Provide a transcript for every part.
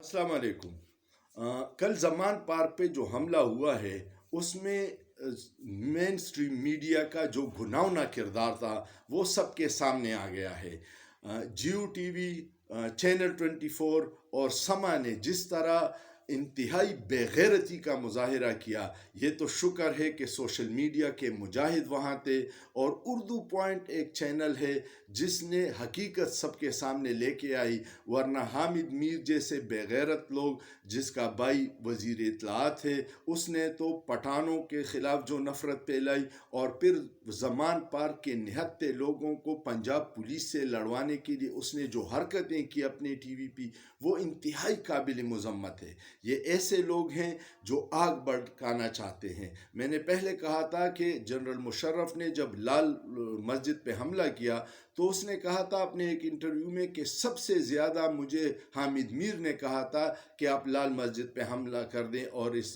अस्सलाम वालेकुम। कल ज़मान पार्क पे जो हमला हुआ है उसमें मेन स्ट्रीम मीडिया का जो घुनावना किरदार था वो सबके सामने आ गया है। जियो टीवी, चैनल 24 और समा ने जिस तरह इंतहाई बेगैरती का मुजाहिरा किया, ये तो शुक्र है कि सोशल मीडिया के मुजाहिद वहाँ थे। और उर्दू पॉइंट एक चैनल है जिसने हकीकत सबके सामने लेके आई, वरना हामिद मीर जैसे बेगैरत लोग जिसका भाई वज़ीर इत्तलाआत है, उसने तो पठानों के ख़िलाफ़ जो नफ़रत फैलाई और फिर ज़मान पार्क के निहत्ते लोगों को पंजाब पुलिस से लड़वाने के लिए उसने जो हरकतें की अपने टीवी पे, वो इंतहाई काबिल मज़म्मत है। ये ऐसे लोग हैं जो आग भड़काना चाहते हैं। मैंने पहले कहा था कि जनरल मुशर्रफ ने जब लाल मस्जिद पे हमला किया तो उसने कहा था अपने एक इंटरव्यू में कि सबसे ज़्यादा मुझे हामिद मीर ने कहा था कि आप लाल मस्जिद पे हमला कर दें और इस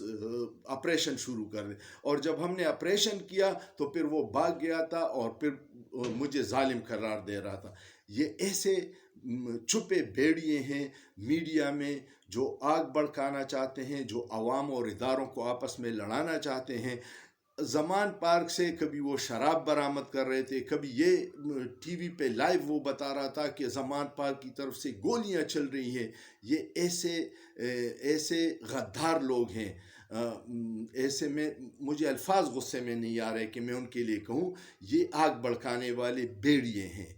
ऑपरेशन शुरू कर दें। और जब हमने ऑपरेशन किया तो फिर वो भाग गया था और फिर मुझे जालिम करार दे रहा था। ये ऐसे छुपे भेड़िए हैं मीडिया में जो आग भड़काना चाहते हैं, जो अवाम और इदारों को आपस में लड़ाना चाहते हैं। ज़मान पार्क से कभी वो शराब बरामद कर रहे थे, कभी ये टीवी पे लाइव वो बता रहा था कि ज़मान पार्क की तरफ से गोलियां चल रही हैं। ये ऐसे गद्दार लोग हैं। ऐसे में मुझे अल्फाज गुस्से में नहीं आ रहे कि मैं उनके लिए कहूँ, ये आग भड़काने वाले भेड़िए हैं।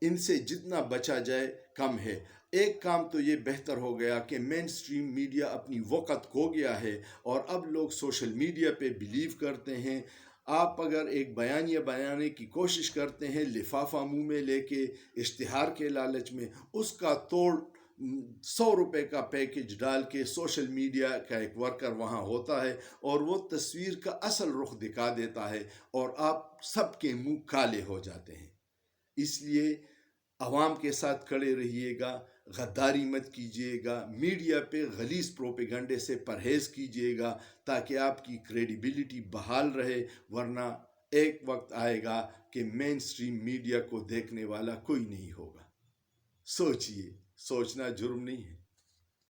इनसे जितना बचा जाए कम है। एक काम तो ये बेहतर हो गया कि मेन स्ट्रीम मीडिया अपनी वक़्त खो गया है और अब लोग सोशल मीडिया पे बिलीव करते हैं। आप अगर एक बयानिया बनाने की कोशिश करते हैं लिफाफा मुंह में लेके इश्तिहार के लालच में, उसका तोड़ 100 रुपए का पैकेज डाल के सोशल मीडिया का एक वर्कर वहाँ होता है और वो तस्वीर का असल रुख दिखा देता है और आप सबके मुंह काले हो जाते हैं। इसलिए आवाम के साथ खड़े रहिएगा, गद्दारी मत कीजिएगा, मीडिया पे गलीज़ प्रोपेगंडे से परहेज़ कीजिएगा ताकि आपकी क्रेडिबिलिटी बहाल रहे। वरना एक वक्त आएगा कि मेन स्ट्रीम मीडिया को देखने वाला कोई नहीं होगा। सोचिए, सोचना जुर्म नहीं है।